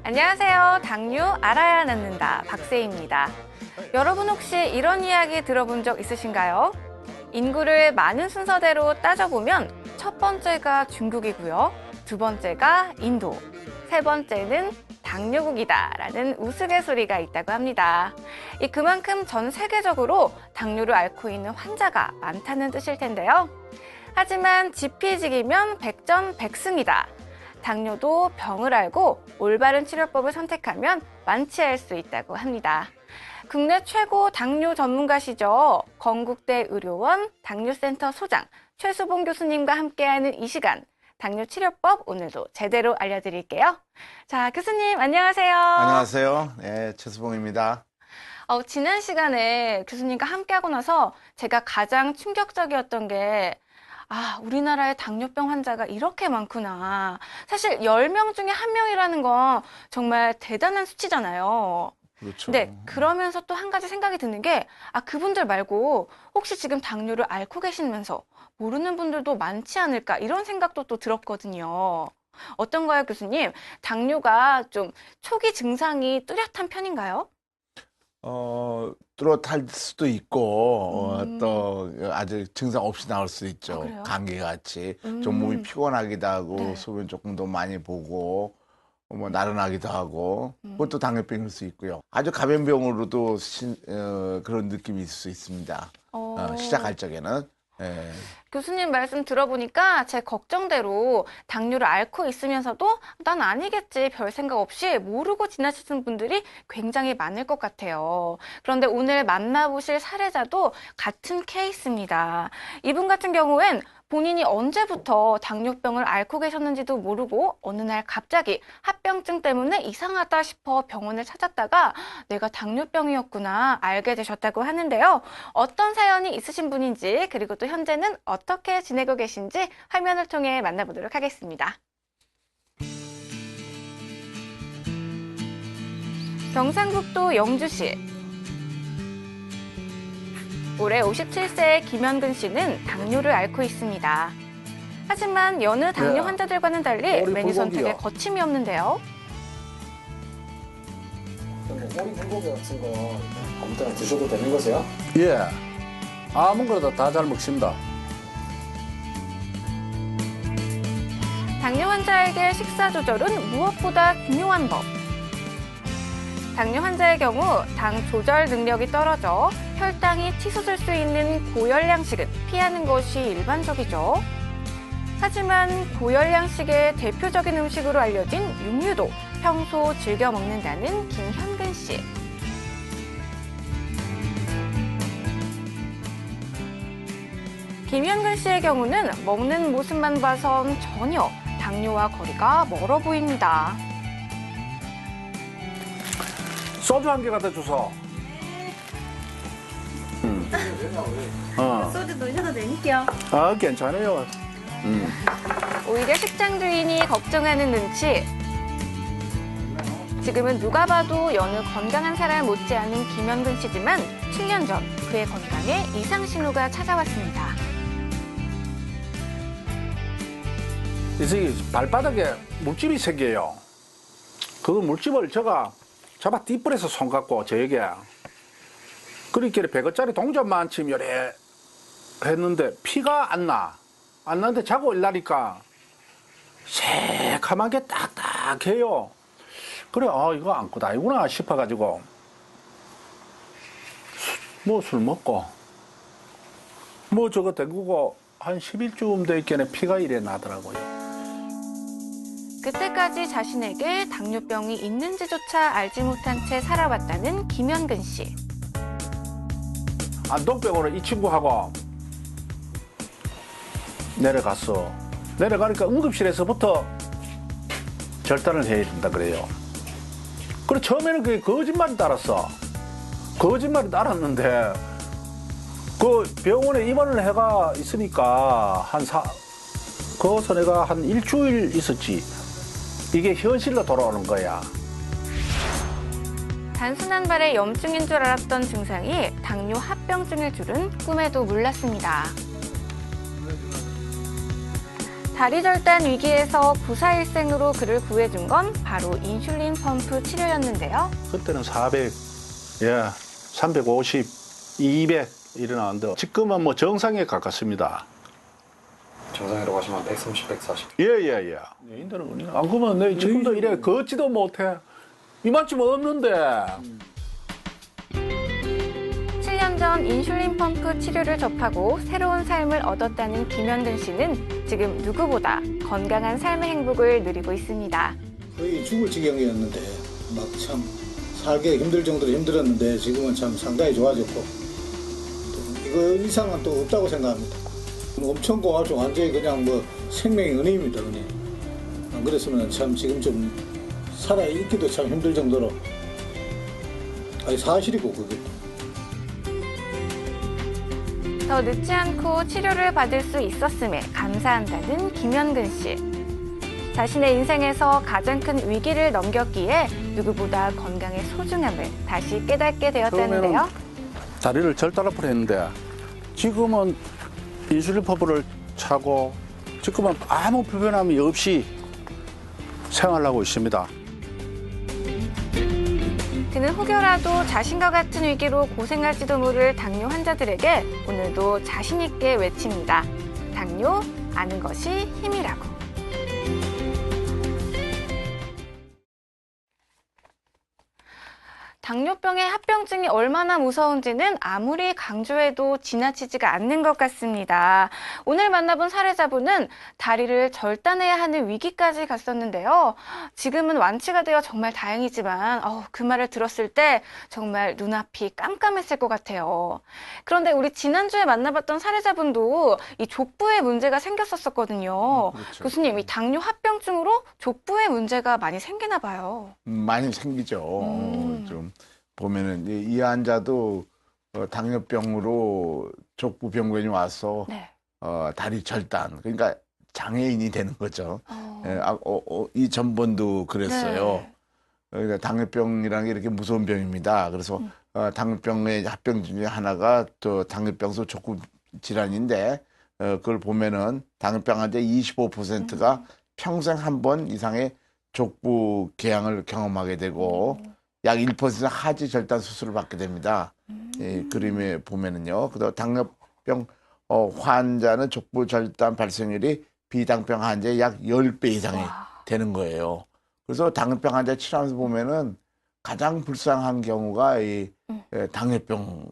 안녕하세요. 당뇨 알아야 낫는다 박세희입니다. 여러분 혹시 이런 이야기 들어본 적 있으신가요? 인구를 많은 순서대로 따져보면 첫 번째가 중국이고요. 두 번째가 인도, 세 번째는 당뇨국이다라는 우스갯소리가 있다고 합니다. 그만큼 전 세계적으로 당뇨를 앓고 있는 환자가 많다는 뜻일 텐데요. 하지만 지피지기면 백전백승이다. 당뇨도 병을 알고 올바른 치료법을 선택하면 완치할 수 있다고 합니다. 국내 최고 당뇨 전문가시죠. 건국대 의료원 당뇨센터 소장 최수봉 교수님과 함께하는 이 시간, 당뇨 치료법 오늘도 제대로 알려드릴게요. 자, 교수님 안녕하세요. 안녕하세요. 네, 최수봉입니다. 지난 시간에 교수님과 함께하고 나서 제가 가장 충격적이었던 게 우리나라에 당뇨병 환자가 이렇게 많구나. 사실 10명 중에 1명이라는 건 정말 대단한 수치잖아요. 그렇죠. 네, 그러면서 또 한 가지 생각이 드는 게 그분들 말고 혹시 지금 당뇨를 앓고 계시면서 모르는 분들도 많지 않을까 이런 생각도 또 들었거든요. 어떤가요, 교수님? 당뇨가 좀 초기 증상이 뚜렷한 편인가요? 뚜렷할 수도 있고 또 아직 증상 없이 나올 수 있죠. 그래요? 감기같이 좀 몸이 피곤하기도 하고 네. 소변 조금 더 많이 보고 뭐 나른하기도 하고 그것도 당뇨병일 수 있고요. 아주 가벼운 병으로도 그런 느낌이 있을 수 있습니다. 시작할 적에는. 예. 교수님 말씀 들어보니까 제 걱정대로 당뇨를 앓고 있으면서도 난 아니겠지 별 생각 없이 모르고 지나치는 분들이 굉장히 많을 것 같아요. 그런데 오늘 만나보실 사례자도 같은 케이스입니다. 이분 같은 경우엔 본인이 언제부터 당뇨병을 앓고 계셨는지도 모르고 어느 날 갑자기 합병증 때문에 이상하다 싶어 병원을 찾았다가 내가 당뇨병이었구나 알게 되셨다고 하는데요. 어떤 사연이 있으신 분인지 그리고 또 현재는 어떻게 지내고 계신지 화면을 통해 만나보도록 하겠습니다. 경상북도 영주시. 올해 57세의 김현근 씨는 당뇨를 앓고 있습니다. 하지만 여느 당뇨 환자들과는 달리 메뉴 선택에 거침이 없는데요. 오리 불고기 같은 거 아무 때나 드셔도 되는 거세요? 예, 아무거나 다 잘 먹습니다. 당뇨 환자에게 식사 조절은 무엇보다 중요한 법. 당뇨 환자의 경우 당 조절 능력이 떨어져 혈당이 치솟을 수 있는 고열량식은 피하는 것이 일반적이죠. 하지만 고열량식의 대표적인 음식으로 알려진 육류도 평소 즐겨 먹는다는 김현근 씨. 김현근 씨의 경우는 먹는 모습만 봐선 전혀 당뇨와 거리가 멀어 보입니다. 소주 한 개 갖다 주소. 소주 넣으셔도 되니까요. 괜찮아요. 오히려 식장 주인이 걱정하는 눈치. 지금은 누가 봐도 여느 건강한 사람 못지않은 김현근 씨지만 7년 전 그의 건강에 이상 신호가 찾아왔습니다. 이 발바닥에 물집이 생겨요. 그 물집을 제가 잡아 띠뿔에서 손 갖고 저에게 그렇게 100원짜리 동전만 치면 요래 했는데 피가 안 나. 안 나는데 자고 일나니까 새카맣게 딱딱해요. 그래, 이거 아무것도 싶어가지고 뭐 술 먹고 뭐 저거 데리고 한 10일쯤 되겠네 피가 이래 나더라고요. 그때까지 자신에게 당뇨병이 있는지조차 알지 못한 채 살아왔다는 김현근 씨. 안동병원에 이 친구하고 내려갔어. 내려가니까 응급실에서부터 절단을 해야 된다 그래요. 그래 처음에는 그게 거짓말인 줄 알았어. 거짓말인 줄 알았는데 그 병원에 입원을 해가 있으니까 거기서 내가 한 일주일 있었지. 이게 현실로 돌아오는 거야. 단순한 발의 염증인 줄 알았던 증상이 당뇨 합병증일 줄은 꿈에도 몰랐습니다. 다리 절단 위기에서 구사일생으로 그를 구해준 건 바로 인슐린 펌프 치료였는데요. 그때는 400, 350, 200 일어나는데 지금은 뭐 정상에 가깝습니다. 정상이라고 하시면 130, 140. 예. 인들은 안 그러면 내 지금도 이래 걷지도 못해. 이만큼 없는데. 7년 전 인슐린 펌프 치료를 접하고 새로운 삶을 얻었다는 김현근 씨는 지금 누구보다 건강한 삶의 행복을 누리고 있습니다. 거의 죽을 지경이었는데 막 참 살기 힘들 정도로 힘들었는데 지금은 참 상당히 좋아졌고 이거 이상은 또 없다고 생각합니다. 엄청 고맙죠. 완전히 그냥 뭐 생명의 은혜입니다. 은혜. 안 그랬으면 참 지금 좀 살아있기도 참 힘들 정도로 아니 사실이고 그게. 더 늦지 않고 치료를 받을 수 있었음에 감사한다는 김현근 씨. 자신의 인생에서 가장 큰 위기를 넘겼기에 누구보다 건강의 소중함을 다시 깨닫게 되었다는데요. 다리를 절단압을 했는데 지금은 인슐린 펌프를 차고 지금은 아무 불편함이 없이 생활하고 있습니다. 그는 혹여라도 자신과 같은 위기로 고생할지도 모를 당뇨 환자들에게 오늘도 자신 있게 외칩니다. 당뇨, 아는 것이 힘이라고. 당뇨병의 합병증이 얼마나 무서운지는 아무리 강조해도 지나치지가 않는 것 같습니다. 오늘 만나본 사례자분은 다리를 절단해야 하는 위기까지 갔었는데요. 지금은 완치가 되어 정말 다행이지만 그 말을 들었을 때 정말 눈앞이 깜깜했을 것 같아요. 그런데 우리 지난주에 만나봤던 사례자분도 이 족부에 문제가 생겼었거든요. 그렇죠. 교수님, 이 당뇨 합병증으로 족부에 문제가 많이 생기나 봐요. 많이 생기죠. 좀 보면은 이 환자도 당뇨병으로 족부 병원에 와서 네. 다리 절단, 그러니까 장애인이 되는 거죠. 이 전번도 그랬어요. 네. 그러니까 당뇨병이라는 게 이렇게 무서운 병입니다. 그래서 당뇨병의 합병 중에 하나가 또 당뇨병소 족부 질환인데 그걸 보면은 당뇨병 환자 25%가 평생 한 번 이상의 족부 궤양을 경험하게 되고 약 1%는 하지 절단 수술을 받게 됩니다. 그림에 보면은요. 그다음 당뇨병 환자는 족부 절단 발생률이 비당병 환자의 약 10배 이상이 되는 거예요. 그래서 당뇨병 환자 치료하면서 보면은 가장 불쌍한 경우가 이 당뇨병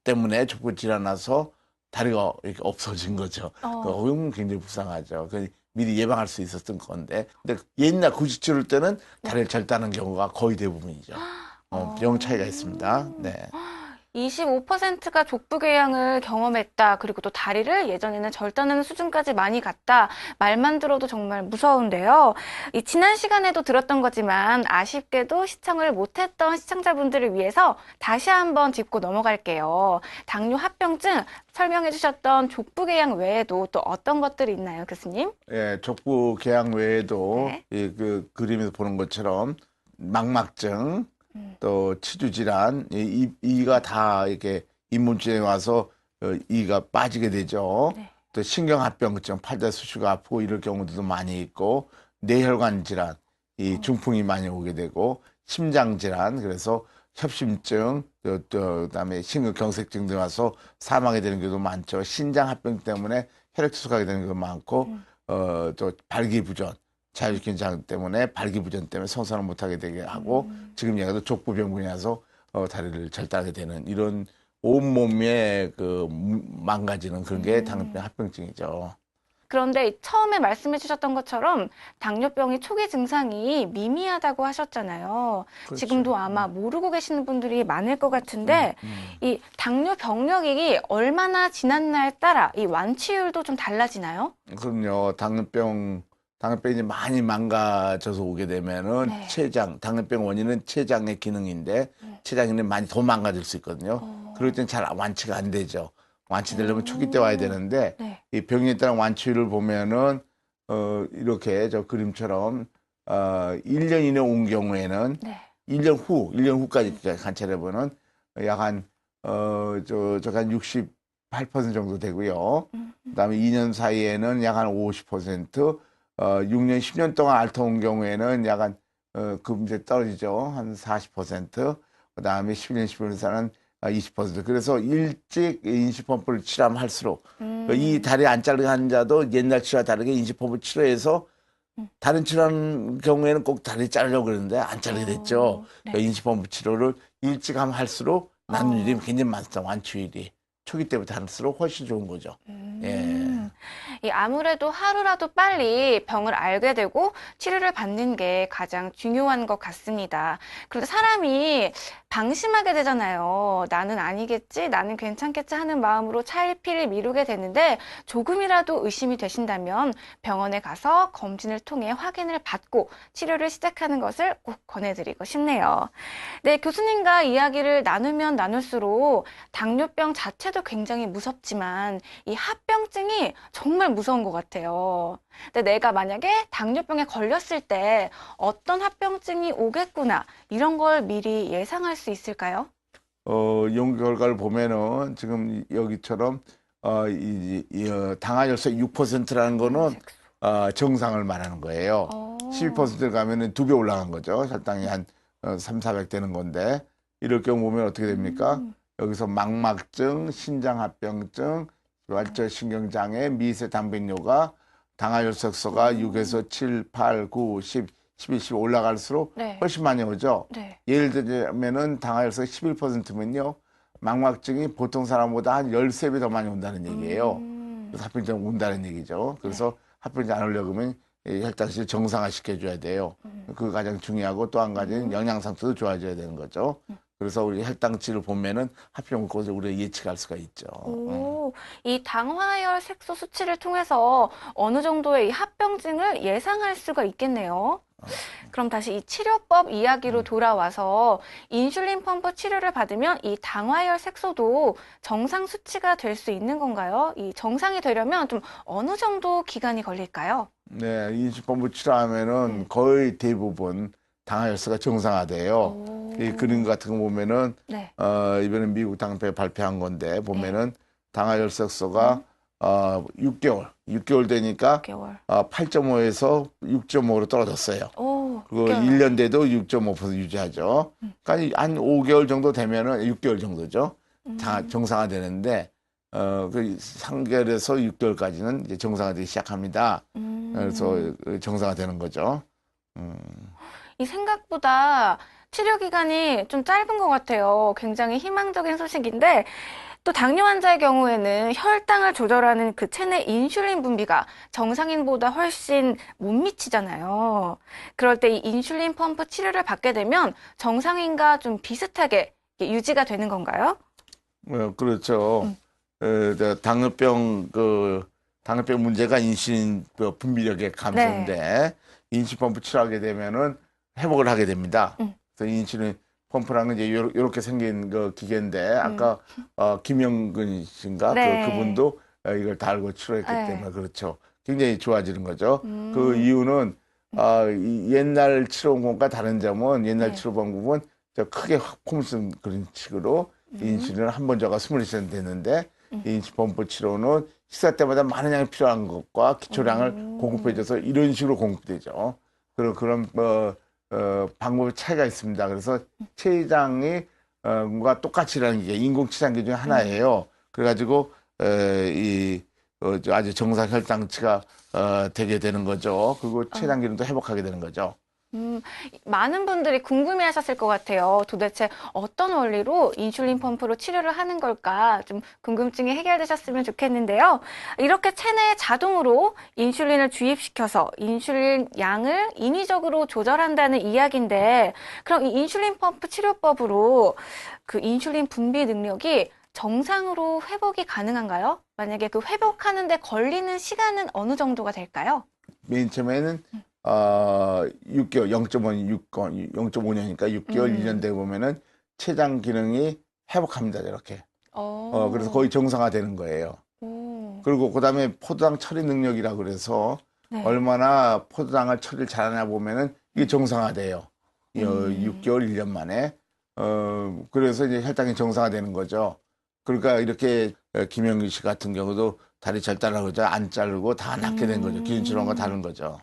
때문에 족부 질환 나서 다리가 이렇게 없어진 거죠. 그건 굉장히 불쌍하죠. 미리 예방할 수 있었던 건데. 근데 옛날 구직치료를 때는 다리를 절단하는 경우가 거의 대부분이죠. 영 차이가 있습니다. 네. 25%가 족부 궤양을 경험했다. 그리고 또 다리를 예전에는 절단하는 수준까지 많이 갔다. 말만 들어도 정말 무서운데요. 이 지난 시간에도 들었던 거지만 아쉽게도 시청을 못했던 시청자분들을 위해서 다시 한번 짚고 넘어갈게요. 당뇨 합병증 설명해 주셨던 족부 궤양 외에도 또 어떤 것들이 있나요, 교수님? 예, 족부 궤양 외에도 네. 그 그림에서 보는 것처럼 망막증, 또 치주 질환, 이가 다 이렇게 잇몸줄에 와서 이가 빠지게 되죠. 네. 또 신경합병증, 팔자 수시가 아프고 이럴 경우도 많이 있고, 뇌혈관 질환, 이 중풍이 많이 오게 되고, 심장 질환, 그래서 협심증, 또 그다음에 심근경색증 등 와서 사망하게 되는 경우도 많죠. 신장합병 때문에 혈액 투석하게 되는 경우도 많고, 또 발기부전. 자율신경 장애 때문에 발기부전 때문에 성산을 못하게 되게 하고 지금 얘기도 족부병균이 와서 다리를 절단하게 되는 이런 온몸에 그 망가지는 그런 게 당뇨병 합병증이죠. 그런데 처음에 말씀해 주셨던 것처럼 당뇨병이 초기 증상이 미미하다고 하셨잖아요. 그렇죠. 지금도 아마 모르고 계시는 분들이 많을 것 같은데 이 당뇨 병력이 얼마나 지났나에 따라 이 완치율도 좀 달라지나요? 그럼요. 당뇨병이 많이 망가져서 오게 되면은 당뇨병 원인은 췌장의 기능인데 췌장 기능이 많이 더 망가질 수 있거든요. 그럴 땐 잘 완치가 안 되죠. 완치되려면 초기 때 와야 되는데 이 병에 따른 완치율을 보면은 이렇게 저 그림처럼 1년 이내 온 경우에는 1년 후까지 관찰해 보면 약 한 한 48% 정도 되고요. 그다음에 2년 사이에는 약 한 50%, 6년, 10년 동안 앓아온 경우에는 약 한, 그 이제 떨어지죠. 한 40%. 그다음에 11년, 15년사는 20%. 그래서 일찍 인시펌프를 치료하면 할수록 이 다리 안 자르는 환자도 옛날 치료와 다르게 인시펌프 치료해서 다른 치료하는 경우에는 꼭 다리 자르려고 그러는데 안 자르게 됐죠. 네. 그러니까 인시펌프 치료를 일찍 하면 할수록 낫는 일이 굉장히 많습니다. 완치율이. 초기 때부터 할수록 훨씬 좋은 거죠. 예. 이 아무래도 하루라도 빨리 병을 알게 되고 치료를 받는 게 가장 중요한 것 같습니다. 그런데 사람이 방심하게 되잖아요. 나는 아니겠지, 나는 괜찮겠지 하는 마음으로 차일피일 미루게 되는데 조금이라도 의심이 되신다면 병원에 가서 검진을 통해 확인을 받고 치료를 시작하는 것을 꼭 권해드리고 싶네요. 네, 교수님과 이야기를 나누면 나눌수록 당뇨병 자체도 굉장히 무섭지만 이 합병증이 정말 무서운 것 같아요. 근데 내가 만약에 당뇨병에 걸렸을 때 어떤 합병증이 오겠구나 이런 걸 미리 예상할 수 있을까요? 연구 결과를 보면은 지금 여기처럼 당화혈색 6%라는 거는 정상을 말하는 거예요. 12%를 가면은 2배 올라간 거죠. 혈당이 한 300-400 되는 건데 이럴 경우 보면 어떻게 됩니까? 여기서 망막증, 신장합병증, 왈저신경장애, 미세당변뇨가 당화혈색소가 6에서 7, 8, 9, 10, 11, 12 올라갈수록 네. 훨씬 많이 오죠. 네. 예를 들면은 당화혈색 11%면요. 망막증이 보통 사람보다 한 13배 더 많이 온다는 얘기예요. 그래서 합병증 온다는 얘기죠. 그래서 합병증 안 오려고 하면 혈당을 정상화 시켜줘야 돼요. 그거 가장 중요하고 또 한 가지는 영양 상태도 좋아져야 되는 거죠. 그래서 우리 혈당치를 보면은 합병 것을 우리가 예측할 수가 있죠. 이 당화혈 색소 수치를 통해서 어느 정도의 이 합병증을 예상할 수가 있겠네요. 그럼 다시 이 치료법 이야기로 돌아와서 인슐린 펌프 치료를 받으면 이 당화혈 색소도 정상 수치가 될 수 있는 건가요? 이 정상이 되려면 좀 어느 정도 기간이 걸릴까요? 네, 인슐린펌프 치료하면은 거의 대부분 당화혈색소가 정상화돼요. 이 그림 같은 거 보면은 네. 이번에 미국 당뇨 발표한 건데 보면은 당화혈색소가 6개월 되니까 6개월. 8.5에서 6.5로 떨어졌어요. 오, 그리고 6개월. 1년 돼도 6.5% 유지하죠. 그러니까 한 5개월 정도 되면은 6개월 정도죠. 다 정상화되는데 그 3개월에서 6개월까지는 이제 정상화되기 시작합니다. 그래서 정상화되는 거죠. 이 생각보다 치료 기간이 좀 짧은 것 같아요. 굉장히 희망적인 소식인데 또 당뇨 환자의 경우에는 혈당을 조절하는 그 체내 인슐린 분비가 정상인보다 훨씬 못 미치잖아요. 그럴 때 이 인슐린 펌프 치료를 받게 되면 정상인과 좀 비슷하게 유지가 되는 건가요? 그렇죠. 당뇨병 문제가 인슐린 분비력의 감소인데 인슐린 펌프 치료하게 되면은 회복을 하게 됩니다. 그래서 인슐린 펌프라는 게 이제 요렇게 생긴 그 기계인데 아까 김영근 씨인가 네. 그분도 이걸 달고 치료했기 네. 때문에 그렇죠. 굉장히 좋아지는 거죠. 그 이유는 이 옛날 치료 방법과 다른 점은 옛날 치료 방법은 저 크게 확 폼쓴 그런 식으로 인슐린을 한 번 줘가 24시간 되는데 인슐린 펌프 치료는 식사 때마다 많은 양이 필요한 것과 기초량을 공급해줘서 이런 식으로 공급되죠. 그런 방법의 차이가 있습니다. 그래서 체장이 과 똑같이 일하는 게 인공치장기 중에 하나예요. 그래가지고 아주 정상 혈당치가 되게 되는 거죠. 그리고 췌장 기능도 회복하게 되는 거죠. 많은 분들이 궁금해하셨을 것 같아요. 도대체 어떤 원리로 인슐린 펌프로 치료를 하는 걸까? 좀 궁금증이 해결되셨으면 좋겠는데요. 이렇게 체내에 자동으로 인슐린을 주입시켜서 인슐린 양을 인위적으로 조절한다는 이야기인데, 그럼 이 인슐린 펌프 치료법으로 그 인슐린 분비 능력이 정상으로 회복이 가능한가요? 만약에 그 회복하는데 걸리는 시간은 어느 정도가 될까요? 맨 처음에는 6개월, 0.5년이니까 6개월, 1년 되고 보면은 췌장 기능이 회복합니다, 이렇게. 그래서 거의 정상화되는 거예요. 그리고 그 다음에 포도당 처리 능력이라고 그래서 얼마나 포도당을 처리를 잘하냐 보면은 이게 정상화돼요. 6개월, 1년 만에. 그래서 이제 혈당이 정상화되는 거죠. 그러니까 이렇게 김영규 씨 같은 경우도 다리 절단하고 안 자르고 다 낫게 된 거죠. 기존 치료와 다른 거죠.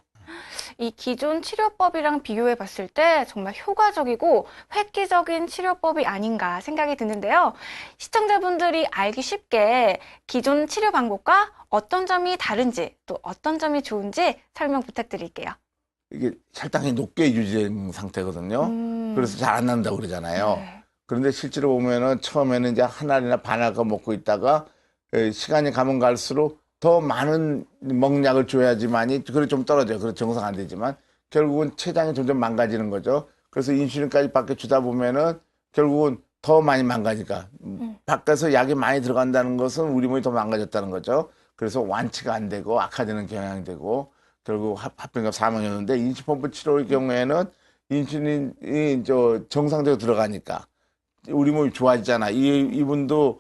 이 기존 치료법이랑 비교해 봤을 때 정말 효과적이고 획기적인 치료법이 아닌가 생각이 드는데요. 시청자분들이 알기 쉽게 기존 치료 방법과 어떤 점이 다른지 또 어떤 점이 좋은지 설명 부탁드릴게요. 이게 혈당이 높게 유지된 상태거든요. 그래서 잘 안 난다고 그러잖아요. 네. 그런데 실제로 보면은 처음에는 이제 한 알이나 반 알까 먹고 있다가 시간이 가면 갈수록 더 많은 먹약을 줘야지만이 그래 좀 떨어져요. 그래 정상 안 되지만 결국은 췌장이 점점 망가지는 거죠. 그래서 인슐린까지 밖에 주다 보면은 결국은 더 많이 망가지니까 밖에서 약이 많이 들어간다는 것은 우리 몸이 더 망가졌다는 거죠. 그래서 완치가 안 되고 악화되는 경향이 되고 결국 합병กับ사망이었는데 인슐린펌프 치료의 경우에는 인슐린이 정상적으로 들어가니까 우리 몸이 좋아지잖아. 이분도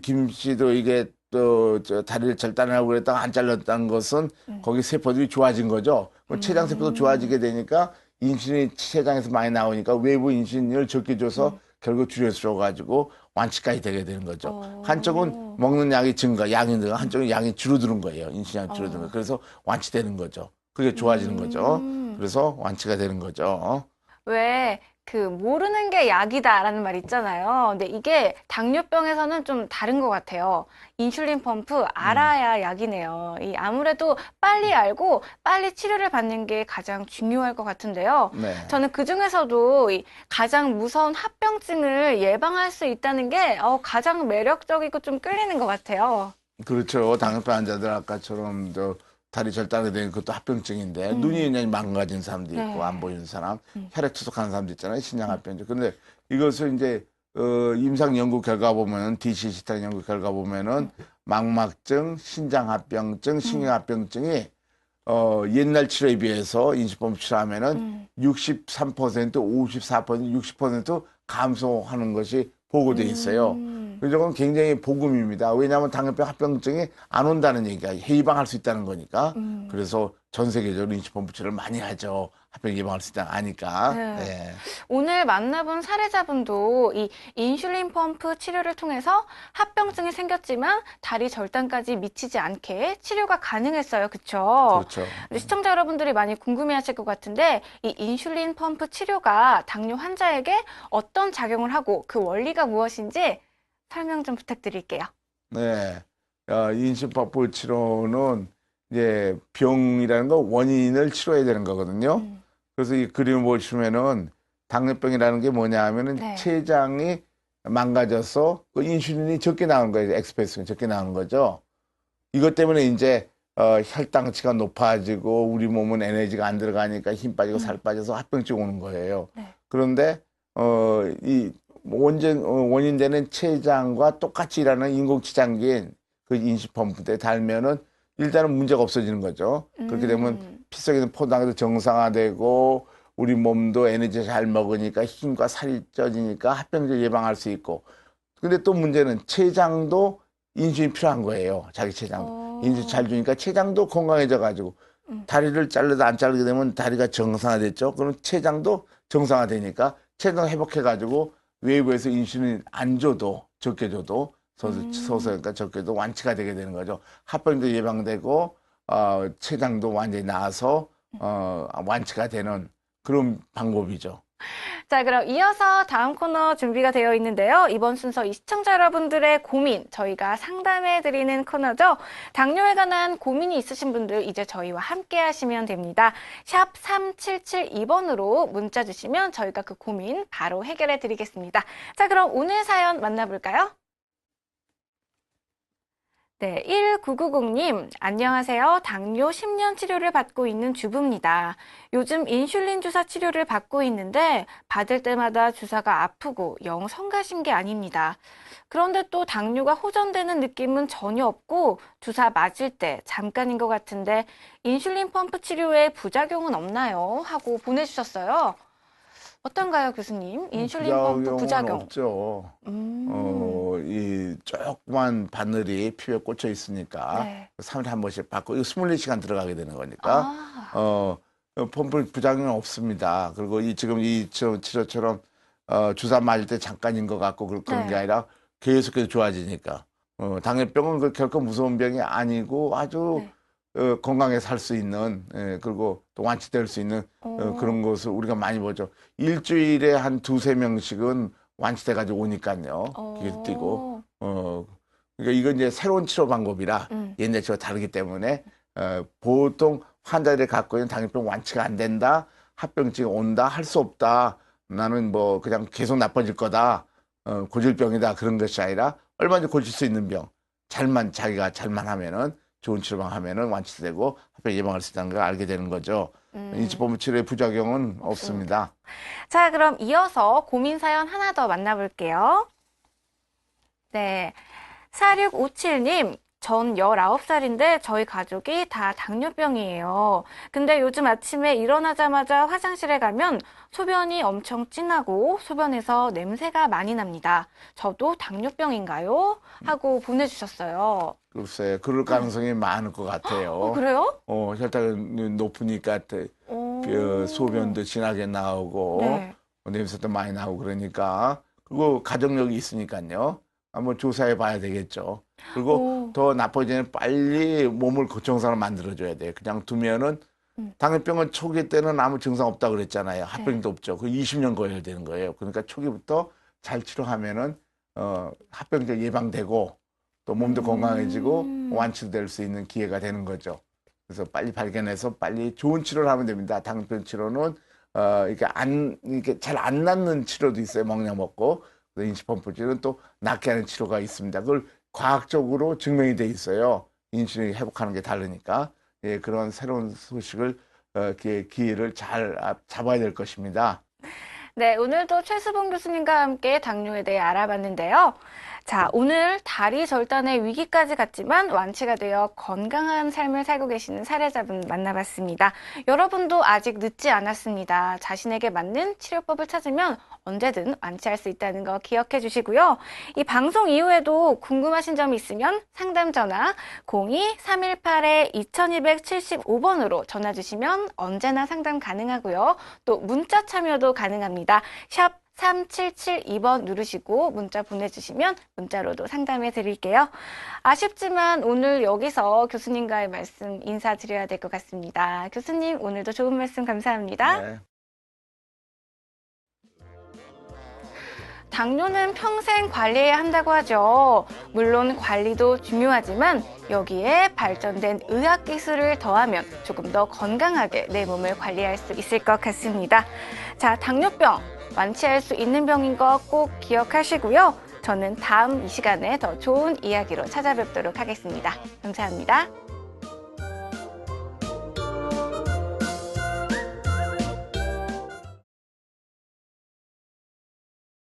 김 씨도 이게 또 다리를 절단하고 그랬다가 안 잘렸다는 것은 거기 세포들이 좋아진 거죠. 췌장 세포도 좋아지게 되니까 인슐린이 췌장에서 많이 나오니까 외부 인슐린을 적게 줘서 결국 줄여줘가지고 완치까지 되게 되는 거죠. 한쪽은 먹는 약이 증가, 양이 늘어, 한쪽은 양이 줄어드는 거예요. 인슐린 양이 줄어드는 거예요. 그래서 완치되는 거죠. 그게 좋아지는 거죠. 그래서 완치가 되는 거죠. 왜 그 모르는 게 약이다라는 말 있잖아요. 근데 이게 당뇨병에서는 좀 다른 것 같아요. 인슐린 펌프 알아야 약이네요. 이 아무래도 빨리 알고 빨리 치료를 받는 게 가장 중요할 것 같은데요. 네. 저는 그 중에서도 이 가장 무서운 합병증을 예방할 수 있다는 게 가장 매력적이고 좀 끌리는 것 같아요. 그렇죠. 당뇨병 환자들 아까처럼 다리 절단이 되는 것도 합병증인데 눈이 그냥 망가진 사람도 있고 네. 안 보이는 사람, 혈액 투석하는 사람도 있잖아요. 신장 합병증. 근데 이것을 이제 임상 연구 결과 보면은 DCCT 연구 결과 보면은 망막증, 신장 합병증, 신경 합병증이 옛날 치료에 비해서 인슐린펌프 치료하면은 63%, 54%, 60% 감소하는 것이 보고돼 있어요. 이건 굉장히 복음입니다. 왜냐하면 당뇨병 합병증이 안 온다는 얘기가 예방할 수 있다는 거니까. 그래서 전 세계적으로 인슐린펌프 치료를 많이 하죠. 합병 예방할 수 있다는 아니까. 네. 네. 오늘 만나본 사례자분도 이 인슐린 펌프 치료를 통해서 합병증이 생겼지만 다리 절단까지 미치지 않게 치료가 가능했어요. 그쵸? 그렇죠. 근데 시청자 여러분들이 많이 궁금해하실 것 같은데 이 인슐린 펌프 치료가 당뇨 환자에게 어떤 작용을 하고 그 원리가 무엇인지 설명 좀 부탁드릴게요. 네. 인슐린펌프 치료는 이제 병이라는 거 원인을 치료해야 되는 거거든요. 그래서 이 그림을 보시면은 당뇨병이라는 게 뭐냐 하면은 네. 췌장이 망가져서 그 인슐린이 적게 나오는 거예요. 엑스프레스가 적게 나오는 거죠. 이것 때문에 이제 혈당치가 높아지고 우리 몸은 에너지가 안 들어가니까 힘 빠지고 살 빠져서 합병증 오는 거예요. 네. 그런데 이 원인되는 췌장과 똑같이 일하는 인공췌장기인 그 인슐린펌프에 달면은 일단은 문제가 없어지는 거죠. 그렇게 되면 피 속에 있는 포도당도 정상화되고 우리 몸도 에너지 잘 먹으니까 힘과 살이 쪄지니까 합병증 예방할 수 있고. 근데 또 문제는 췌장도 인슐린이 필요한 거예요. 자기 췌장도. 인슐린 잘 주니까 췌장도 건강해져 가지고 다리를 자르다 안 자르게 되면 다리가 정상화됐죠. 그럼 췌장도 정상화되니까 췌장 회복해 가지고 외부에서 인슐린 안 줘도 적게 줘도 그러니까 적게도 완치가 되게 되는 거죠. 합병도 예방되고 췌장도 완전히 나아서 완치가 되는 그런 방법이죠. 자, 그럼 이어서 다음 코너 준비가 되어 있는데요. 이번 순서 이 시청자 여러분들의 고민 저희가 상담해 드리는 코너죠. 당뇨에 관한 고민이 있으신 분들 이제 저희와 함께 하시면 됩니다. 샵 3772번으로 문자 주시면 저희가 그 고민 바로 해결해 드리겠습니다. 자, 그럼 오늘 사연 만나볼까요? 네, 1990님, 안녕하세요. 당뇨 10년 치료를 받고 있는 주부입니다. 요즘 인슐린 주사 치료를 받고 있는데 받을 때마다 주사가 아프고 영 성가신 게 아닙니다. 그런데 또 당뇨가 호전되는 느낌은 전혀 없고 주사 맞을 때 잠깐인 것 같은데 인슐린 펌프 치료에 부작용은 없나요? 하고 보내주셨어요. 어떤가요, 교수님? 인슐린 펌프 부작용. 없죠. 이 조그만 바늘이 피부에 꽂혀 있으니까 네. 3일에 한 번씩 받고 이거 24시간 들어가게 되는 거니까 펌프 부작용은 없습니다. 그리고 지금 이 치료처럼 주사 맞을 때 잠깐인 것 같고 그런 게 네. 아니라 계속해서 좋아지니까. 당뇨병은 그 결코 무서운 병이 아니고 아주 건강하게 살 수 있는, 그리고 또 완치될 수 있는 그런 것을 우리가 많이 보죠. 일주일에 한 두세 명씩은 완치돼가지고 오니까요. 그게 뛰고. 그러니까 이건 이제 새로운 치료 방법이라 옛날처럼 다르기 때문에 보통 환자들이 갖고 있는 당뇨병 완치가 안 된다, 합병증이 온다, 할 수 없다, 나는 뭐 그냥 계속 나빠질 거다, 고질병이다, 그런 것이 아니라 얼마든지 고칠 수 있는 병, 자기가 잘만 하면은, 좋은 치료만 하면은 완치되고 합병 예방할 수 있다는 걸 알게 되는 거죠. 인지보험 치료의 부작용은 없습니다. 자, 그럼 이어서 고민 사연 하나 더 만나볼게요. 네. 4657님, 전 19살인데 저희 가족이 다 당뇨병이에요. 근데 요즘 아침에 일어나자마자 화장실에 가면 소변이 엄청 진하고 소변에서 냄새가 많이 납니다. 저도 당뇨병인가요? 하고 보내주셨어요. 글쎄, 그럴 가능성이 많을 것 같아요. 그래요? 혈당이 높으니까 소변도 진하게 나오고, 네. 냄새도 많이 나오고 그러니까, 그리고 가족력이 있으니까요. 한번 조사해 봐야 되겠죠. 그리고 더 나빠지면 빨리 몸을 고청사로 만들어줘야 돼요. 그냥 두면은, 당뇨병은 초기 때는 아무 증상 없다고 그랬잖아요. 합병도 없죠. 그 20년 걸려야 되는 거예요. 그러니까 초기부터 잘 치료하면은, 합병증 예방되고, 또 몸도 건강해지고 완치될 수 있는 기회가 되는 거죠. 그래서 빨리 발견해서 빨리 좋은 치료를 하면 됩니다. 당뇨병 치료는 이게 잘 안 낫는 치료도 있어요. 먹냐 먹고. 인슐린 치료는 또 낫게 하는 치료가 있습니다. 그걸 과학적으로 증명이 돼 있어요. 인슐린이 회복하는 게 다르니까. 예, 그런 새로운 소식을 기회를 잘 잡아야 될 것입니다. 네, 오늘도 최수봉 교수님과 함께 당뇨에 대해 알아봤는데요. 자, 오늘 다리 절단의 위기까지 갔지만 완치가 되어 건강한 삶을 살고 계시는 사례자분 만나봤습니다. 여러분도 아직 늦지 않았습니다. 자신에게 맞는 치료법을 찾으면 언제든 완치할 수 있다는 거 기억해 주시고요. 이 방송 이후에도 궁금하신 점이 있으면 상담 전화 02-318-2275번으로 전화 주시면 언제나 상담 가능하고요. 또 문자 참여도 가능합니다. 샵 3772번 누르시고 문자 보내주시면 문자로도 상담해 드릴게요. 아쉽지만 오늘 여기서 교수님과의 말씀 인사드려야 될 것 같습니다. 교수님, 오늘도 좋은 말씀 감사합니다. 네. 당뇨는 평생 관리해야 한다고 하죠. 물론 관리도 중요하지만 여기에 발전된 의학기술을 더하면 조금 더 건강하게 내 몸을 관리할 수 있을 것 같습니다. 자, 당뇨병 완치할 수 있는 병인 거 꼭 기억하시고요. 저는 다음 이 시간에 더 좋은 이야기로 찾아뵙도록 하겠습니다. 감사합니다.